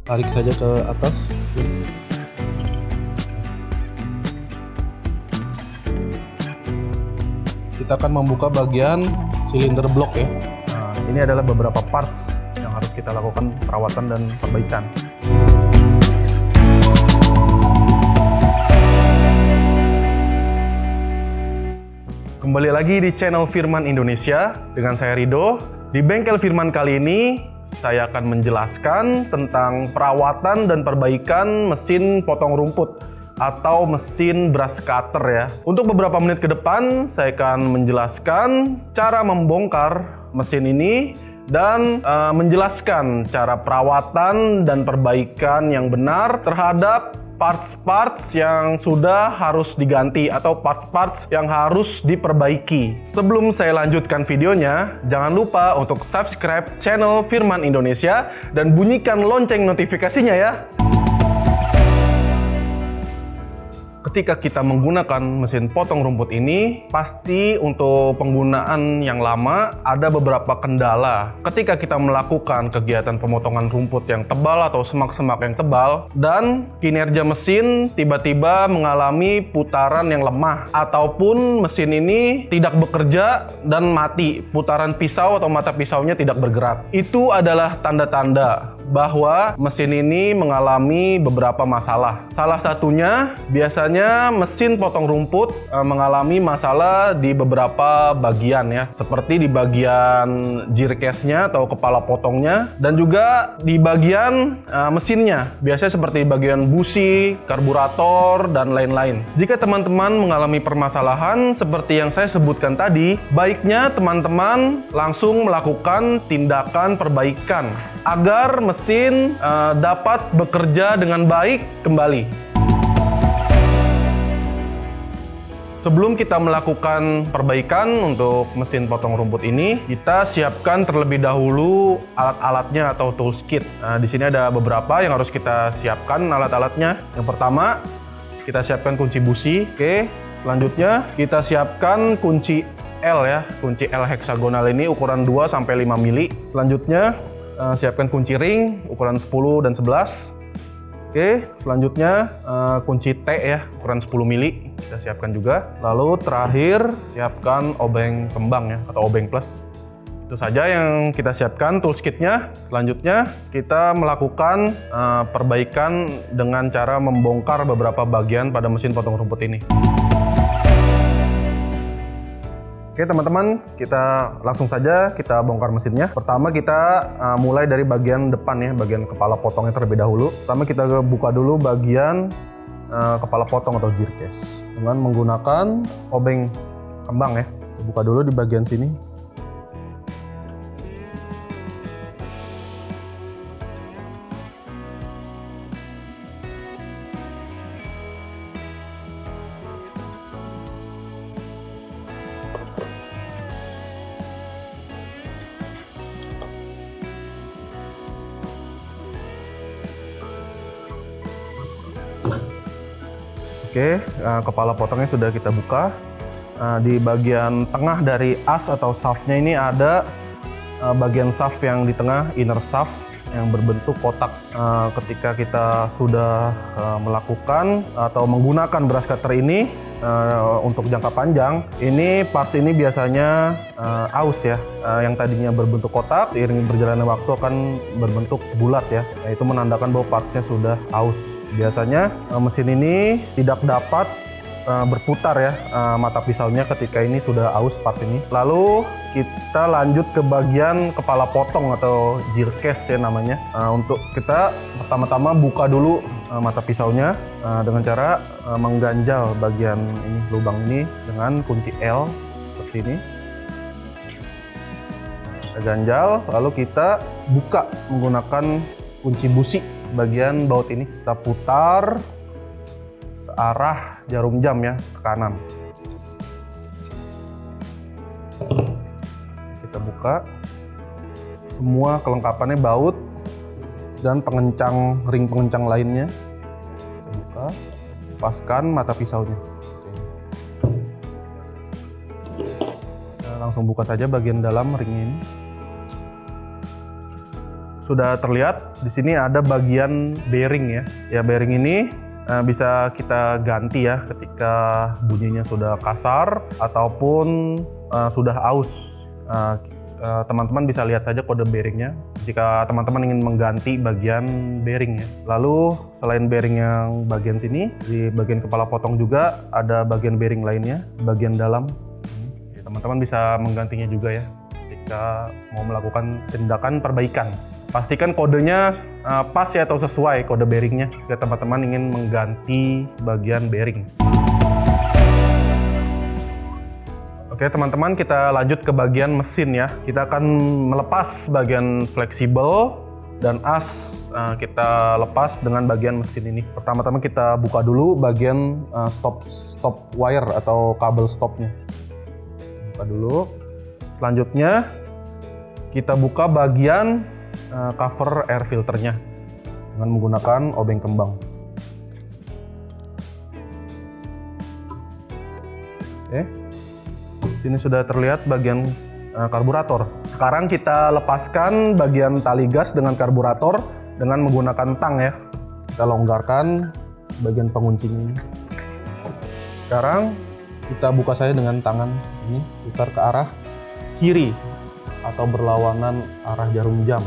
tarik saja ke atas. Kita akan membuka bagian silinder blok ya. Nah, ini adalah beberapa parts yang harus kita lakukan perawatan dan perbaikan. Kembali lagi di channel Firman Indonesia dengan saya Rido. Di bengkel Firman kali ini saya akan menjelaskan tentang perawatan dan perbaikan mesin potong rumput atau mesin brush cutter ya. Untuk beberapa menit ke depan saya akan menjelaskan cara membongkar mesin ini dan menjelaskan cara perawatan dan perbaikan yang benar terhadap parts-parts yang sudah harus diganti atau parts-parts yang harus diperbaiki. Sebelum saya lanjutkan videonya, jangan lupa untuk subscribe channel Firman Indonesia dan bunyikan lonceng notifikasinya ya. Ketika kita menggunakan mesin potong rumput ini, pasti untuk penggunaan yang lama ada beberapa kendala. Ketika kita melakukan kegiatan pemotongan rumput yang tebal atau semak-semak yang tebal, dan kinerja mesin tiba-tiba mengalami putaran yang lemah, ataupun mesin ini tidak bekerja dan mati, putaran pisau atau mata pisaunya tidak bergerak. Itu adalah tanda-tanda bahwa mesin ini mengalami beberapa masalah. Salah satunya biasanya mesin potong rumput mengalami masalah di beberapa bagian ya, seperti di bagian gear case-nya atau kepala potongnya, dan juga di bagian mesinnya, biasanya seperti bagian busi, karburator, dan lain-lain. Jika teman-teman mengalami permasalahan seperti yang saya sebutkan tadi, baiknya teman-teman langsung melakukan tindakan perbaikan agar mesin dapat bekerja dengan baik kembali. Sebelum kita melakukan perbaikan untuk mesin potong rumput ini, kita siapkan terlebih dahulu alat-alatnya atau tools kit. Nah, di sini ada beberapa yang harus kita siapkan alat-alatnya. Yang pertama, kita siapkan kunci busi. Oke, selanjutnya kita siapkan kunci L ya, kunci L heksagonal ini ukuran 2 sampai 5 mili. Selanjutnya siapkan kunci ring ukuran 10 dan 11. Oke, selanjutnya kunci T ya, ukuran 10 mili kita siapkan juga. Lalu terakhir siapkan obeng kembang ya, atau obeng plus. Itu saja yang kita siapkan tools kitnya. Selanjutnya kita melakukan perbaikan dengan cara membongkar beberapa bagian pada mesin potong rumput ini. Oke teman-teman, kita langsung saja kita bongkar mesinnya. Pertama kita mulai dari bagian depan ya, bagian kepala potongnya terlebih dahulu. Pertama kita buka dulu bagian kepala potong atau gear case dengan menggunakan obeng kembang ya. Kita buka dulu di bagian sini. Oke, kepala potongnya sudah kita buka. Di bagian tengah dari as atau shaftnya ini ada bagian shaft yang di tengah, inner shaft yang berbentuk kotak. Ketika kita sudah melakukan atau menggunakan brush cutter ini untuk jangka panjang, ini parts ini biasanya aus ya, yang tadinya berbentuk kotak, seiring berjalannya waktu akan berbentuk bulat ya. Itu menandakan bahwa partsnya sudah aus. Biasanya mesin ini tidak dapat berputar ya mata pisaunya ketika ini sudah aus part ini. Lalu kita lanjut ke bagian kepala potong atau gear case ya namanya. Untuk kita pertama-tama buka dulu mata pisaunya dengan cara mengganjal bagian ini, lubang ini dengan kunci L seperti ini. Kita ganjal, lalu kita buka menggunakan kunci busi bagian baut ini. Kita putar searah jarum jam ya, ke kanan. Kita buka semua kelengkapannya, baut dan pengencang, ring pengencang lainnya. Kita buka, lepaskan mata pisaunya. Kita langsung buka saja bagian dalam ringnya ini. sudah terlihat di sini ada bagian bearing ya. Ya, bearing ini bisa kita ganti ya ketika bunyinya sudah kasar ataupun sudah aus. Teman-teman bisa lihat saja kode bearingnya jika teman-teman ingin mengganti bagian bearing ya. Lalu selain bearing yang bagian sini, di bagian kepala potong juga ada bagian bearing lainnya, bagian dalam. Teman-teman bisa menggantinya juga ya ketika mau melakukan tindakan perbaikan. Pastikan kodenya pas ya atau sesuai kode bearingnya jika teman-teman ingin mengganti bagian bearing. Oke teman-teman, kita lanjut ke bagian mesin ya. Kita akan melepas bagian fleksibel dan as kita lepas dengan bagian mesin ini. Pertama-tama kita buka dulu bagian stop wire atau kabel stopnya. Buka dulu. Selanjutnya kita buka bagian cover air filternya dengan menggunakan obeng kembang. Oke. Sini sudah terlihat bagian karburator. Sekarang kita lepaskan bagian tali gas dengan karburator dengan menggunakan tang ya. Kita longgarkan bagian penguncinya ini. Sekarang kita buka saja dengan tangan ini, putar ke arah kiri atau berlawanan arah jarum jam.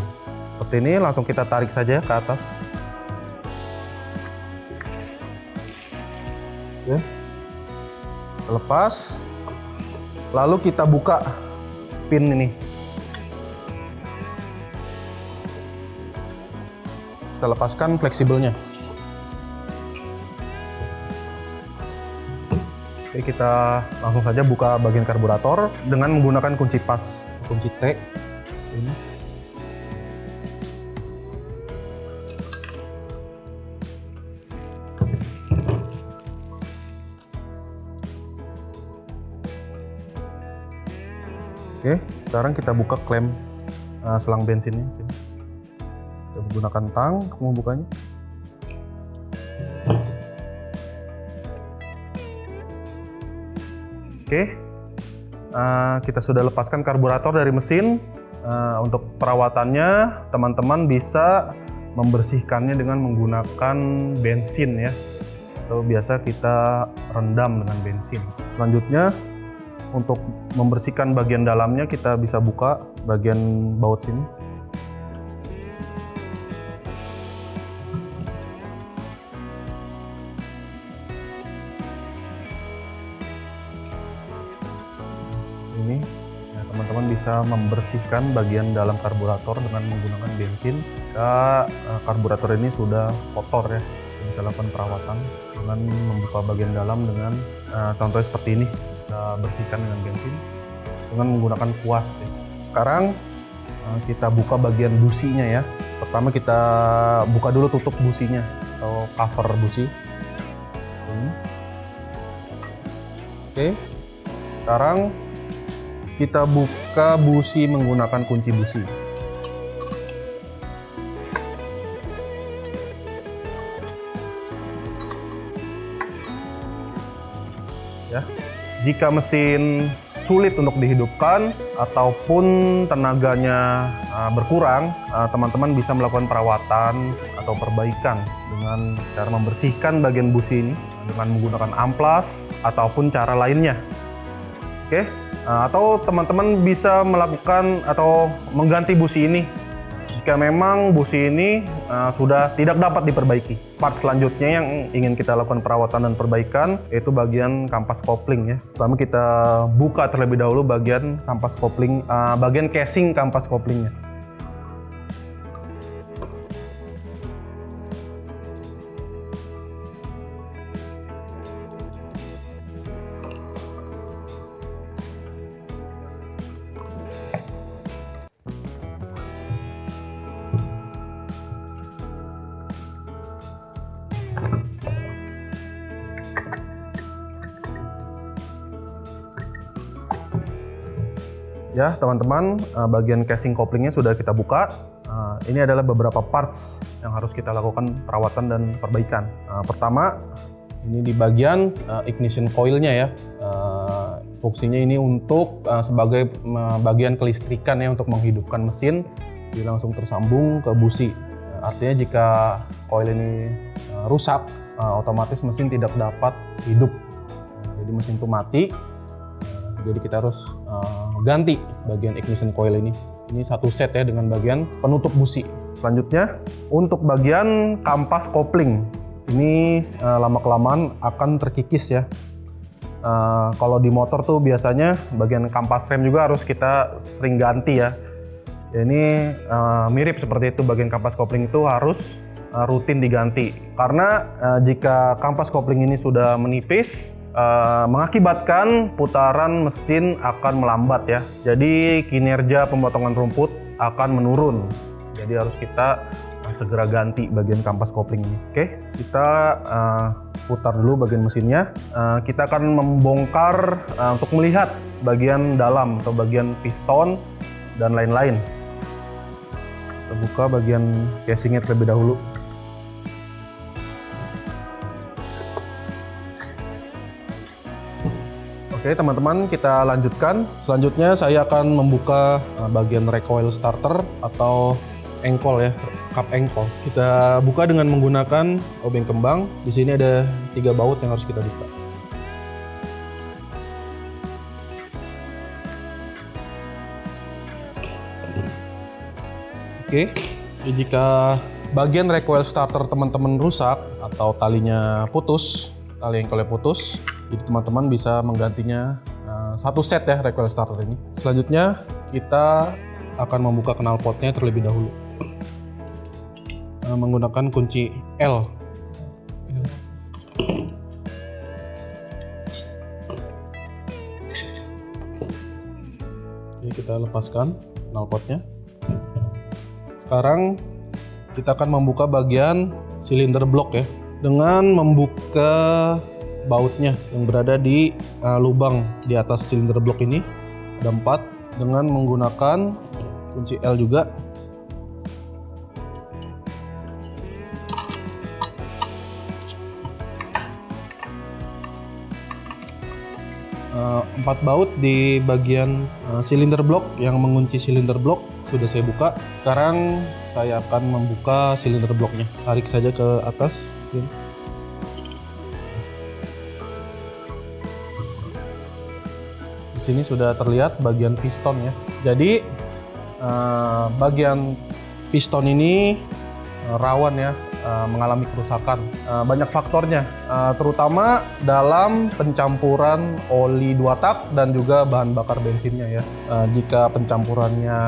Seperti ini, langsung kita tarik saja ke atas. Oke. Lepas. Lalu kita buka pin ini. Kita lepaskan fleksibelnya. Oke, kita langsung saja buka bagian karburator dengan menggunakan kunci pas, kunci T. Ini. Oke, sekarang kita buka klem selang bensinnya. Kita menggunakan tang membukanya. Oke, kita sudah lepaskan karburator dari mesin. Untuk perawatannya, teman-teman bisa membersihkannya dengan menggunakan bensin ya. Atau biasa kita rendam dengan bensin. Selanjutnya, untuk membersihkan bagian dalamnya kita bisa buka bagian baut sini. Ini ya, teman-teman bisa membersihkan bagian dalam karburator dengan menggunakan bensin. Karburator ini sudah kotor ya. Kita bisa lakukan perawatan dengan membuka bagian dalam dengan contohnya seperti ini. Kita bersihkan dengan bensin dengan menggunakan kuas ya. Sekarang kita buka bagian businya ya. Pertama kita buka dulu tutup businya atau cover busi ini. Oke, sekarang kita buka busi menggunakan kunci busi. Ya. Jika mesin sulit untuk dihidupkan ataupun tenaganya berkurang, teman-teman bisa melakukan perawatan atau perbaikan dengan cara membersihkan bagian busi ini dengan menggunakan amplas ataupun cara lainnya. Oke, atau teman-teman bisa melakukan atau mengganti busi ini jika memang busi ini sudah tidak dapat diperbaiki. Part selanjutnya yang ingin kita lakukan perawatan dan perbaikan yaitu bagian kampas kopling ya. Pertama kita buka terlebih dahulu bagian kampas kopling, bagian casing kampas koplingnya. Ya teman-teman, bagian casing koplingnya sudah kita buka. Ini adalah beberapa parts yang harus kita lakukan perawatan dan perbaikan. Pertama, ini di bagian ignition coilnya ya. Fungsinya ini untuk sebagai bagian kelistrikan ya, untuk menghidupkan mesin Jadi langsung tersambung ke busi. Artinya jika coil ini rusak, otomatis mesin tidak dapat hidup. Jadi mesin itu mati. Jadi kita harus ganti bagian ignition coil ini. Ini satu set ya dengan bagian penutup busi. Selanjutnya untuk bagian kampas kopling. Ini lama-kelamaan akan terkikis ya. Kalau di motor tuh biasanya bagian kampas rem juga harus kita sering ganti ya. Ya ini mirip seperti itu, bagian kampas kopling itu harus rutin diganti. Karena jika kampas kopling ini sudah menipis, mengakibatkan putaran mesin akan melambat ya. Jadi kinerja pemotongan rumput akan menurun. Jadi harus kita segera ganti bagian kampas kopling ini. Oke, kita putar dulu bagian mesinnya. Kita akan membongkar untuk melihat bagian dalam atau bagian piston dan lain-lain. Kita buka bagian casingnya terlebih dahulu. Oke teman-teman, kita lanjutkan. Selanjutnya saya akan membuka bagian recoil starter atau engkol ya, kap engkol. Kita buka dengan menggunakan obeng kembang. Di sini ada 3 baut yang harus kita buka. Oke, jika bagian recoil starter teman-teman rusak atau talinya putus, tali engkolnya putus, jadi teman-teman bisa menggantinya satu set ya recoil starter ini. Selanjutnya kita akan membuka knalpotnya terlebih dahulu menggunakan kunci L. Oke, kita lepaskan knalpotnya. Sekarang kita akan membuka bagian silinder blok ya, dengan membuka bautnya yang berada di lubang di atas silinder blok ini. Ada 4 dengan menggunakan kunci L juga. Empat baut di bagian silinder blok yang mengunci silinder blok sudah saya buka. Sekarang saya akan membuka silinder bloknya. Tarik saja ke atas. Di sini sudah terlihat bagian piston ya. Jadi bagian piston ini rawan ya mengalami kerusakan. Banyak faktornya, terutama dalam pencampuran oli 2 tak dan juga bahan bakar bensinnya ya. Jika pencampurannya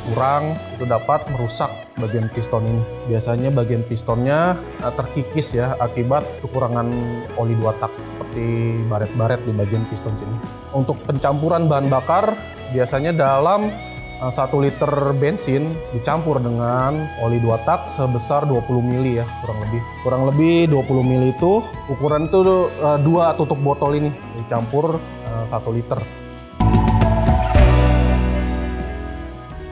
kurang, itu dapat merusak bagian piston ini. Biasanya bagian pistonnya terkikis ya akibat kekurangan oli 2 tak, seperti baret-baret di bagian piston sini. Untuk pencampuran bahan bakar, biasanya dalam 1 liter bensin dicampur dengan oli 2 tak sebesar 20 mili ya, kurang lebih 20 mili itu ukuran itu 2 tutup botol ini dicampur 1 liter.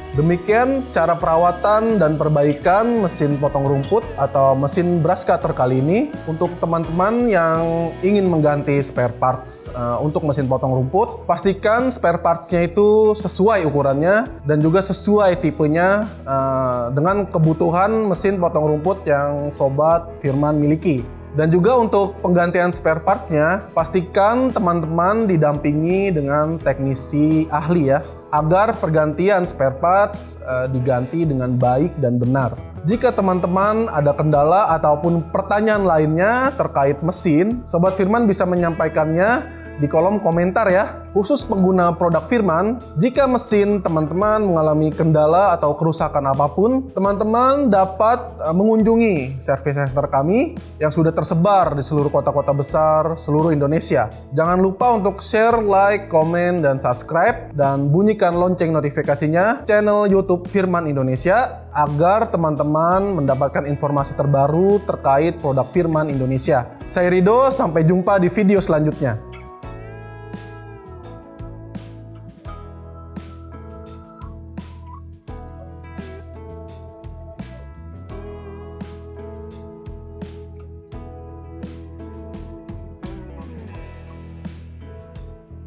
Demikian cara perawatan dan perbaikan mesin potong rumput atau mesin brush cutter kali ini. Untuk teman-teman yang ingin mengganti spare parts untuk mesin potong rumput, pastikan spare partsnya itu sesuai ukurannya dan juga sesuai tipenya dengan kebutuhan mesin potong rumput yang Sobat Firman miliki. Dan juga untuk penggantian spare partsnya, pastikan teman-teman didampingi dengan teknisi ahli ya, agar pergantian spare parts diganti dengan baik dan benar. Jika teman-teman ada kendala ataupun pertanyaan lainnya terkait mesin, Sobat Firman bisa menyampaikannya di kolom komentar ya. Khusus pengguna produk Firman, jika mesin teman-teman mengalami kendala atau kerusakan apapun, teman-teman dapat mengunjungi service center kami yang sudah tersebar di seluruh kota-kota besar seluruh Indonesia. Jangan lupa untuk share, like, komen, dan subscribe, dan bunyikan lonceng notifikasinya channel YouTube Firman Indonesia agar teman-teman mendapatkan informasi terbaru terkait produk Firman Indonesia. Saya Rido, sampai jumpa di video selanjutnya.